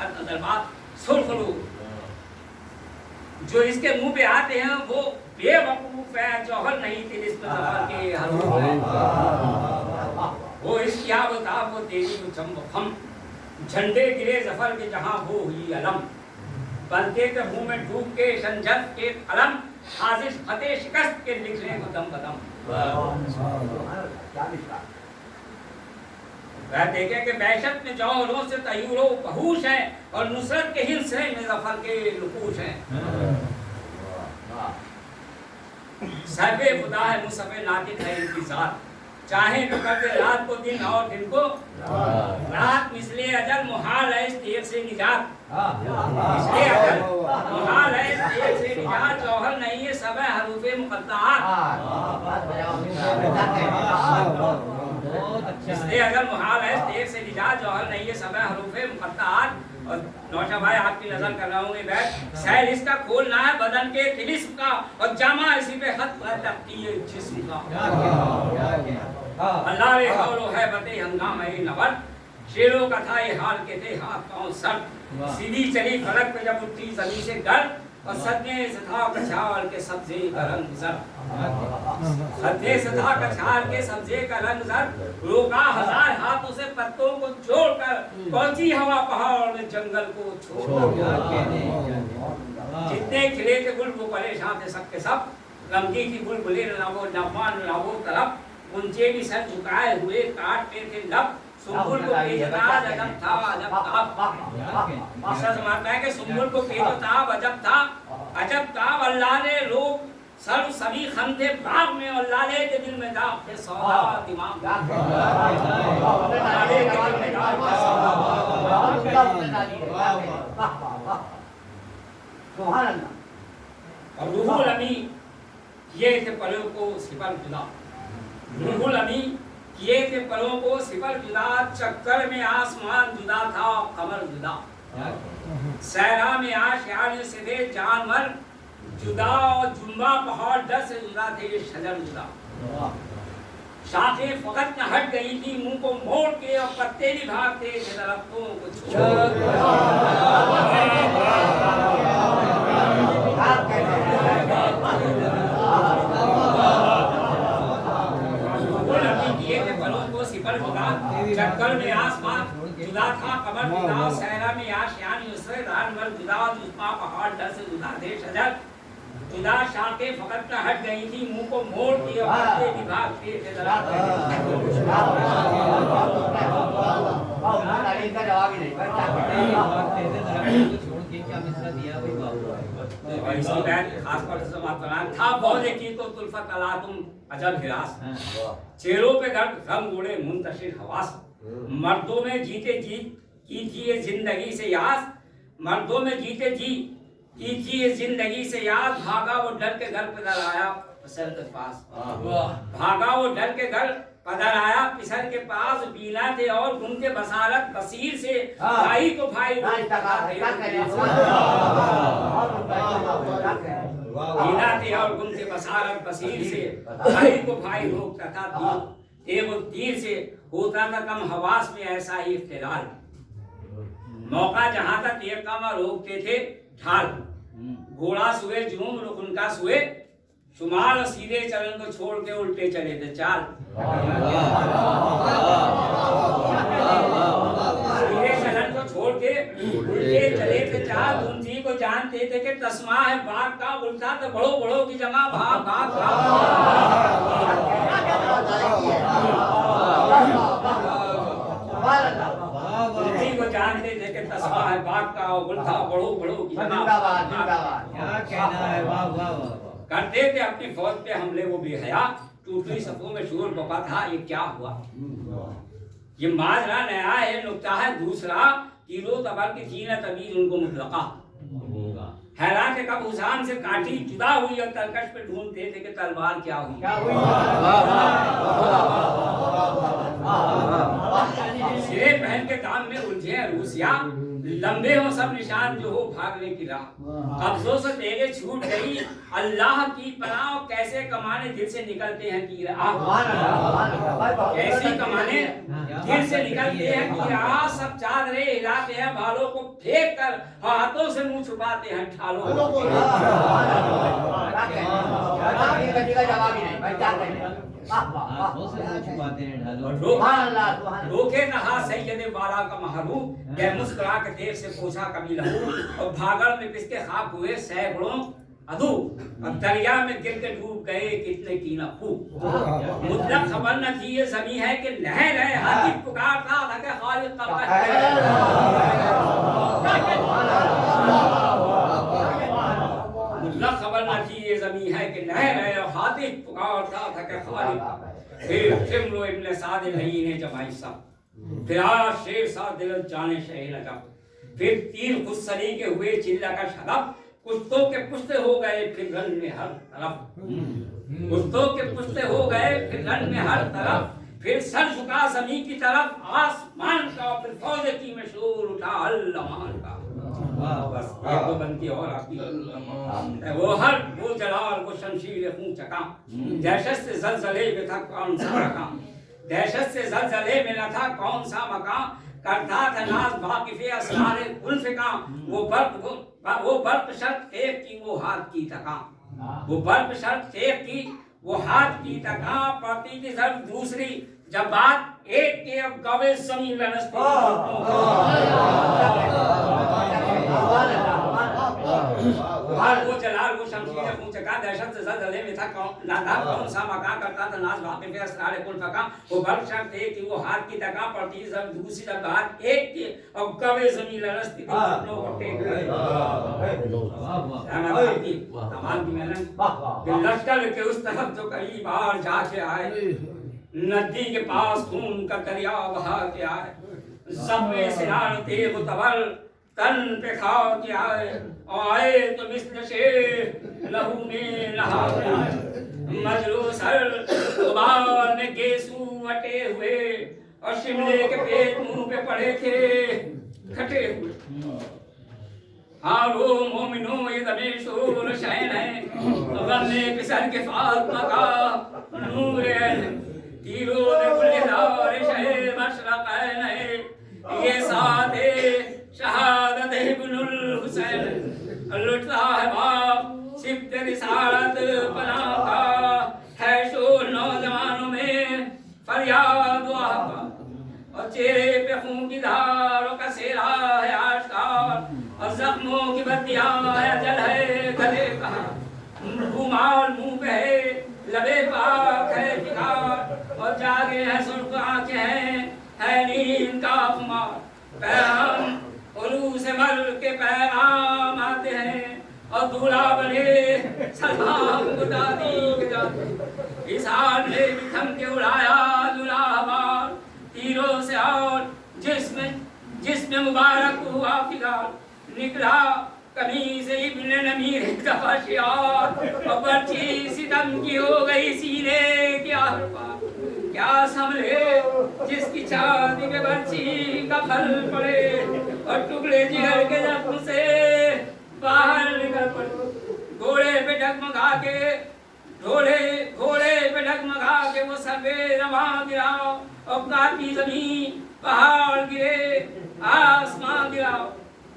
खत्म दरबार सुरखरू। जो इसके मुंह पे आते हैं वो बेवकूफ है, जौहर नहीं तेरे इस जफर के हरूफ। वो इसकी आवता वो तेरी हम झंडे गिरे जफर के जहां वो हुई अलम। बनते थे मुंह में डूब के संजत के कलम, साजिश फतेह शिकस्त के लिखने को दम बदम। वह देखे कि वहशत में जौहरों से तयूरों बहूश है और नुसरत के हिस्से में जफर के लुकूश हैं। सहबे खुदा है मुसफे नातिक है इनकी जात, चाहे तो कर दे रात को दिन और दिन को रात। मिसले अजल मुहाल है इस तेग से निजात, मिसले अजल मुहाल है इस तेग से निजात। जौहर नहीं है सब है हरूफे मुक़द्दरात, इसलिए अगर मुहाल है तेग से निजात। जौहर नहीं है सब है हरूफे मुक़द्दरात। और नौशा भाई आपकी नजर कर रहा हूँ बैठ सैल इसका खोलना है बदन के तिलिस्म का, और जामा इसी पे खत तख्ती है जिस्म का। अल्लाह रे हौलो है बते हंगामा नवर, शेरों का था ये हाल के थे हाथ पांव सर। सीधी चली फलक पे जब उठी जमीन से घर, और सदने से था कछाल के सब्जे का रंग जर। सदने से था कछाल के सब्जे का रंग जर, रोका हजार हाथों से पत्तों को जोड़कर, पहुंची हवा पहाड़ में जंगल को छोड़कर। जितने खिले थे गुल वो परेशान थे सबके सब, गमगी की बुलबुले ना वो नफान ना वो तरफ। उनसे भी सर झुकाए हुए काटते थे लब, सुम्बुल को पेचताज अजब था अजब था। सच मानता है कि सुम्बुल को पेचताज अजब था अजब था। अल्लाह ने लोग सर्व सभी खम थे बाग में, और लाले के दिल में दाग थे सौदा दिमाग। और रूहुल अमी ये थे पलों को सिपर जुदा, रूहुल अमी किए थे पलों को सिपर जुदा। चक्कर में आसमान जुदा था कमर जुदा, सहरा में आशियाने से थे जानवर जुदा। और जुम्बा पहाड़ डर से जुदा थे ये शजर जुदा। शाखें फकत न हट गई थी मुंह को मोड़ के, और पत्ते भी भागते थे दरख्तों को छोड़। चक्कर में आसमान जुदा था कमर जुदा, सहरा में आशियान उससे जानवर जुदा। जुस्मा पहाड़ डर से जुदा थे शजर जुदा। शाखें फकत न हट गई थी मुंह को मोड़ के, और पत्ते भी भागते थे था बहुत की तो तुल्फत अला तुम अजब हिरास। चेहरों पे गर्द रंग उड़े मुंतशिर हवास, मर्दों में जीते जी की थी ये जिंदगी से यास। मर्दों में जीते जी की थी ये जिंदगी से याद। भागा वो डर के घर पधर आया पिसर के पास, भागा वो डर के घर पधर आया पिसर के पास। बीना थे और घूमते बसारत बसीर से, भाई को भाई बीना थे और घूमते बसारत बसीर से, भाई को भाई रोकता था तीर वो तीर से। होता था कम हवास में ऐसा ही इख्तिलाल, मौका जहां तक ये कम रोकते थे ढाल। घोड़ा सुए जुनून रुख उनका सुए शुमार, और सीधे चलन को छोड़ के उल्टे चले थे चाल। सीधे चलन को छोड़ के उल्टे चले थे चाल। धुंधी को जानते थे कि तस्मा है बाग का, उल्टा तो बड़ो बड़ो की जमा भाग भाग को जानते थे कि तस्मा है बाग का, उल्टा बड़ो बड़ो की जमा क्या कहना है। वाह वाह वाह। करते थे अपनी फौज पे हमले वो बेहया, टूटी सफों में शोर बपा था ये क्या हुआ। ये माजरा नया है नुक्ता है दूसरा, तीरों तबर की जीनत तबीर उनको मुतलका। हैरान के कब हुसाम से काठी जुदा हुई, और तलकश पे ढूंढते थे कि तलवार क्या हुई। सिरे पहन के काम में उलझे रूसिया, लंबे हो सब निशान जो हो भागने की राह, कब्जों से तेरे छूट गई अल्लाह की पनाह, कैसे कमाने दिल से निकलते हैं कीड़ा, कैसे कमाने दिल से निकलते हैं कीड़ा, सब चादरे हिलाते हैं बालों को फेंक कर, हाथों से मुंह छुपाते हैं ठालों को। रोके नहा सैयदे वाला का महबूब, यह मुस्कुरा के देर से पूछा कभी लहू, और भागड़ में पिसके खाक हुए सैकड़ों अधू, अब दरिया में गिर के डूब गए कितने की न खूब। मुतलक खबर न थी ये ज़मीं है कि लहर है, हाथी पुकारता था कि खालिक का मुतलक खबर न थी ये ज़मीं है कि लहर है, और हाथी पुकारता था कि खालिक। फिर शिमलो इब्ने साद नहीं ने जमाई सा, फिर आज शेर सा दिल जाने शहे लगा, फिर तीर खुद सरी के हुए चिल्ला का शलभ, कुश्तों के पुश्ते हो गए फिर रन में हर तरफ, कुश्तों के पुश्ते हो गए फिर रन में हर तरफ, फिर सर झुका ज़मीं की तरफ आसमान का, फिर फौज की में शोर उठा अल्लाह का। बस एक दो बनती और आती वो हर वो जलाल वो शमशीर खून चका, दहशत से जलजले में था कौन सा मकान, दहशत से जलजले में न था कौन सा मकान, करता था नाज वाकिफ़े असरारे उल्फ़ का, वो बर्क शर्त एक की वो हाथ की तका, वो बर्क शर्त एक की वो हाथ की तका, पड़ती थी सब दूसरी जब बात एक के, अब गवे ज़मीन लनस्ती वो जलाल वो शमशीर खून चका, दहशत से जलजले में था कौन सा मकान, करता था नाज वाकिफ़े असरारे कुल फका, वो बर्क शर्त एक की वो हाथ की तका, पड़ती थी सब दूसरी जब बात एक के, अब गवे ज़मीन लनस्ती घुटनों को टेक गए। तमाम की मैंने लश्कर के उस तरफ जो कई बार जाके आए, नदी के पास खून का दरिया बहा के आए, ज़ब्र सिनार तेग तबर तन पे खा के आए, आए तो मिस्ल शेर लहू में नहा के आए, मजरू सर गुबार में गेसू अटे हुए, और शिमले के पेट मुंह पे पड़े थे खटे हुए। हाँ वो मोमिनो ये दमेशोर शहन है, गन्ने पिसर के फातमा का नूर है, तीरों ने गुलजार शहे मशरक़ है, ये साथे शहादत इब्नुल हुसैन, लुटता है बाप सिफ्त रिसालत पनाह का, है शोर नौजवानों में फरियाद का, और चेहरे पे खून की धारों का सेरा है आश्कार, और जख्मों की बत्तियां है जल है गले का, रुमाल मुंह पे है लबे पाक है फिकार, और जागे हैं सुर्ख आंखें है नींद का खुमार, पैगाम उलू से मर के पैगाम आते हैं, और दूल्हा बने सलाम दादी के जाते, इस हाल ने भी थम के उड़ाया दूल्हा बार, तीरों से और जिसमें मुबारक हुआ फिगार, निकला कमीज़ इब्ने नमीर दफा शियार, और बर्छी सितम की हो गई सीने के आर पार, क्या संभले जिसकी छाती पे बर्छी का फल पड़े, और टुकड़े जिगर के जख्म से बाहर निकल पड़े, घोड़े पे डगमगा के वो सफेद रवा गिरा, और काटी जमीन पहाड़ गिरे आसमां गिरा,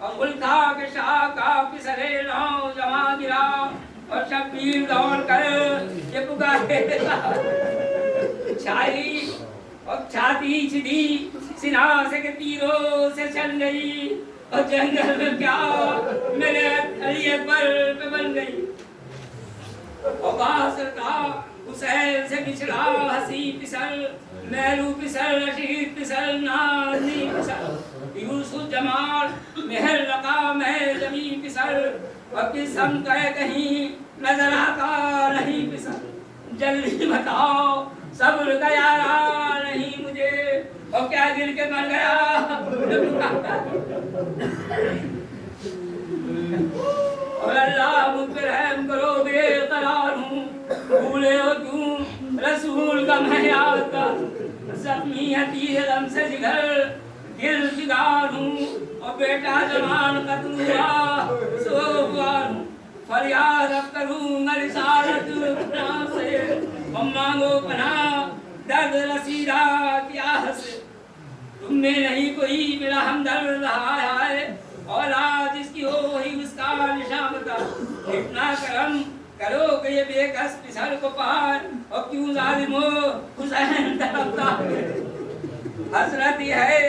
और मुल्का के शाह का फिसले नौजवान गिरा, और शब्बीर दौड़ कर ये पुकारे शायरी, और छाती छिदी सिना से के तीरों से चल गई, और जंगल में क्या मेरे अली अकबर पे बन गई, और बासर का हुसैन से पिछड़ा हसी पिसल, महलू पिसल रशीद पिसल नाज़नी पिसल, यूसुफ जमाल महल लका महल जमीन पिसल, और किस्म कहे कहीं नजर आता नहीं पिसल, जल्दी बताओ सब्र का यारा नहीं मुझे, और क्या गिर के मर गया और अल्लाह मुझ पर रहम करो बेकरार हूँ, भूले हो क्यों रसूल का मैं याद कर, जख्मी हतीर गम से जिगर दिल फिदार हूँ, और अब बेटा जवान कतल हुआ सो हुआ फरियाद अब करूंगा रिसालत खुदा से हम मांगो पनाह दर्द रसीदा क्या हंसे तुमने नहीं कोई मेरा हमदर्द रहा है औलाद जिसकी हो वही उसका निशान बता इतना करम करो कि ये बेकस पिसल को पार और क्यों जालिमो हुसैन तड़पता हसरत है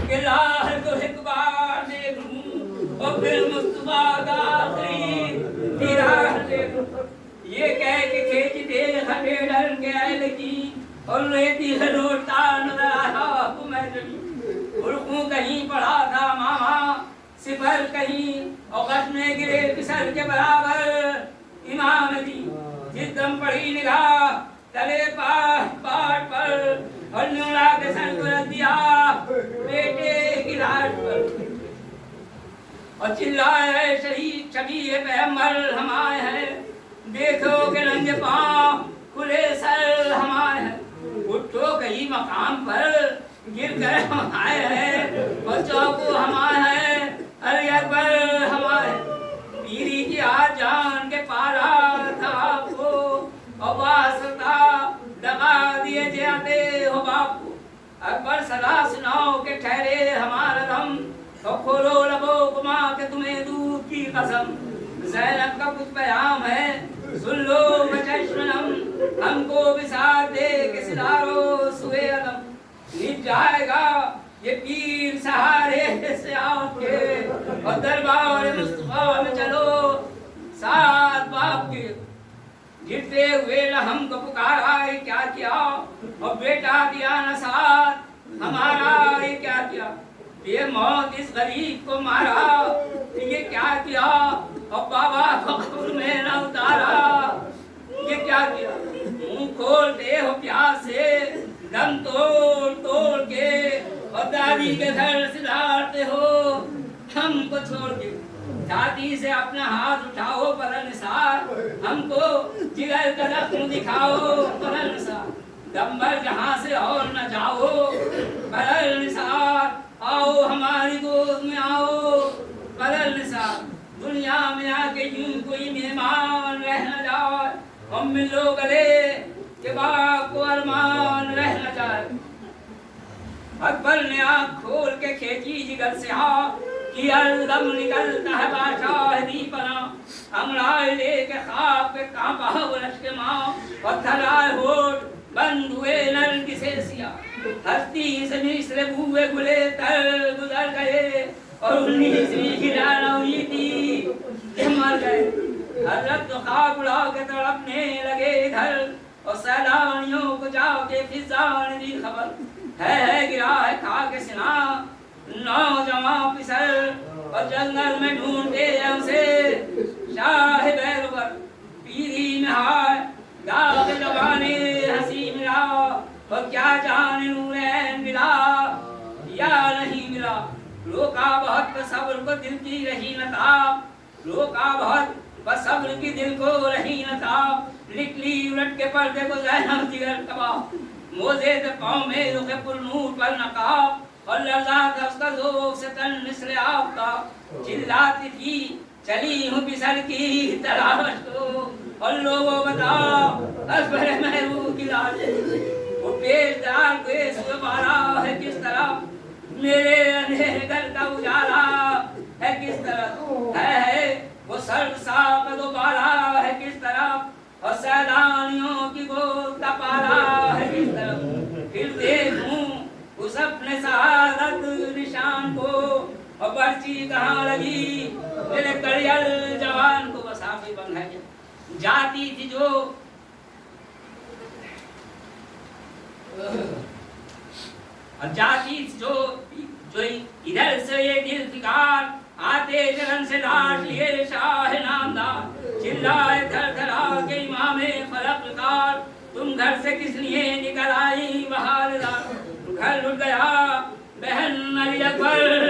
कि राह को एक बार देखूं और फिर मुस्तफा का आखिरी दीदार देखूं ये कह के खींच दे हटे डर के आए लगी और रेती है रोता नजर आया तो मैं जमी उर्कू कहीं पढ़ा था मामा सिफर कहीं और बस में गिरे फिसल के बराबर इमाम दी जिद्दम पड़ी निगाह तले पाठ पर और न्यूला के सर को रख दिया बेटे की लाश पर और चिल्लाए शहीद शबीह पैगंबर हम आए हैं देखो के नंगे पांव खुले सर हम आए हैं उठो कहीं मकाम पर गिर कर हम आए हैं बच्चों को हम आए हैं अरे अकबर हम आए पीरी की आज जान के पारा था आपको और वास्ता दबा दिए जाते हो बापू अकबर सदा सुनाओ के ठहरे हमारा दम तो खोलो लबो कुमा के तुम्हें दूध की कसम ज़ैनब का कुछ पैगाम है सुन लो मचश्मनम हमको बिसार दे के सितारो सुए अदम निज जाएगा ये पीर सहारे से आपके और दरबार मुस्तफा में चलो साथ बाप के गिरते हुए हमको पुकारा ये क्या किया और बेटा दिया न साथ हमारा ये क्या किया ये मौत इस गरीब को मारा ये क्या किया और बाबा को कब्र में न उतारा ये क्या किया मुंह खोलते हो प्यास से दम तोड़ तोड़ के और दादी के घर से डालते हो हमको छोड़ के छाती से अपना हाथ उठाओ परनसार हमको जिगर का जख्म दिखाओ परनसार दम्बर जहाँ से और न जाओ परनसार आओ हमारी गोद में आओ परनसार दुनिया में आके यूं कोई मेहमान रह न जाए हम मिलो गले के बाप को अरमान रह न जाए अकबर ने आँख खोल के खींची जिगर से कि अलगम निकलता है बादशाह दीपना अंगड़ाई लेके खाब पे कांपा वरस के माँ पत्थर आए होठ बंद हुए नल की सेसिया हस्ती से मिस्र बुए गुले तर गुजर गए और 19वीं की राना हुई थी कि मर गए हजरत तो खाक उड़ा के तड़पने लगे इधर और सैलानियों को जाओ के फिजा ने दी खबर है गिरा है खा के सिना नौजवान पिसल और जंगल में ढूंढते उसे शाह बैरवर पीरी में हाय दाग जवाने हंसी मिला और क्या जाने नूरैन मिला या नहीं मिला रोका बहुत सब्र को दिल की रही न था रोका बहुत बस सब्र की दिल को रही न था निकली उलट के पर्दे को ज़ैनब जिगर कबाब मोजे से पाँव में रुके पुरनूर पर नकाब और लर्जा उसका जोर से तन मिसले आपका चिल्लाती थी चली हूँ बिसर की तलाश को और लोगों बताओ असबर महबूब की लाश वो पेश दार को सुबह मारा है किस तरह मेरे अंधेरे घर का उजाला है किस तरह है वो सर्द सा का दोबारा है किस तरह और सैलानियों की गोद का पारा है किस तरह फिर देखूं उस अपने शहादत निशान को और पर्ची कहाँ लगी मेरे कड़ियल जवान को वसाफी बन है जाती थी जो जाती जो जो इधर से ये दिल फिकार आते जलन से लाश लिए शाह नामदार चिल्लाए थर थरा के इमामे फलक कार तुम घर से किस लिए निकल आई बहारदार घर लुट गया बहन अली अकबर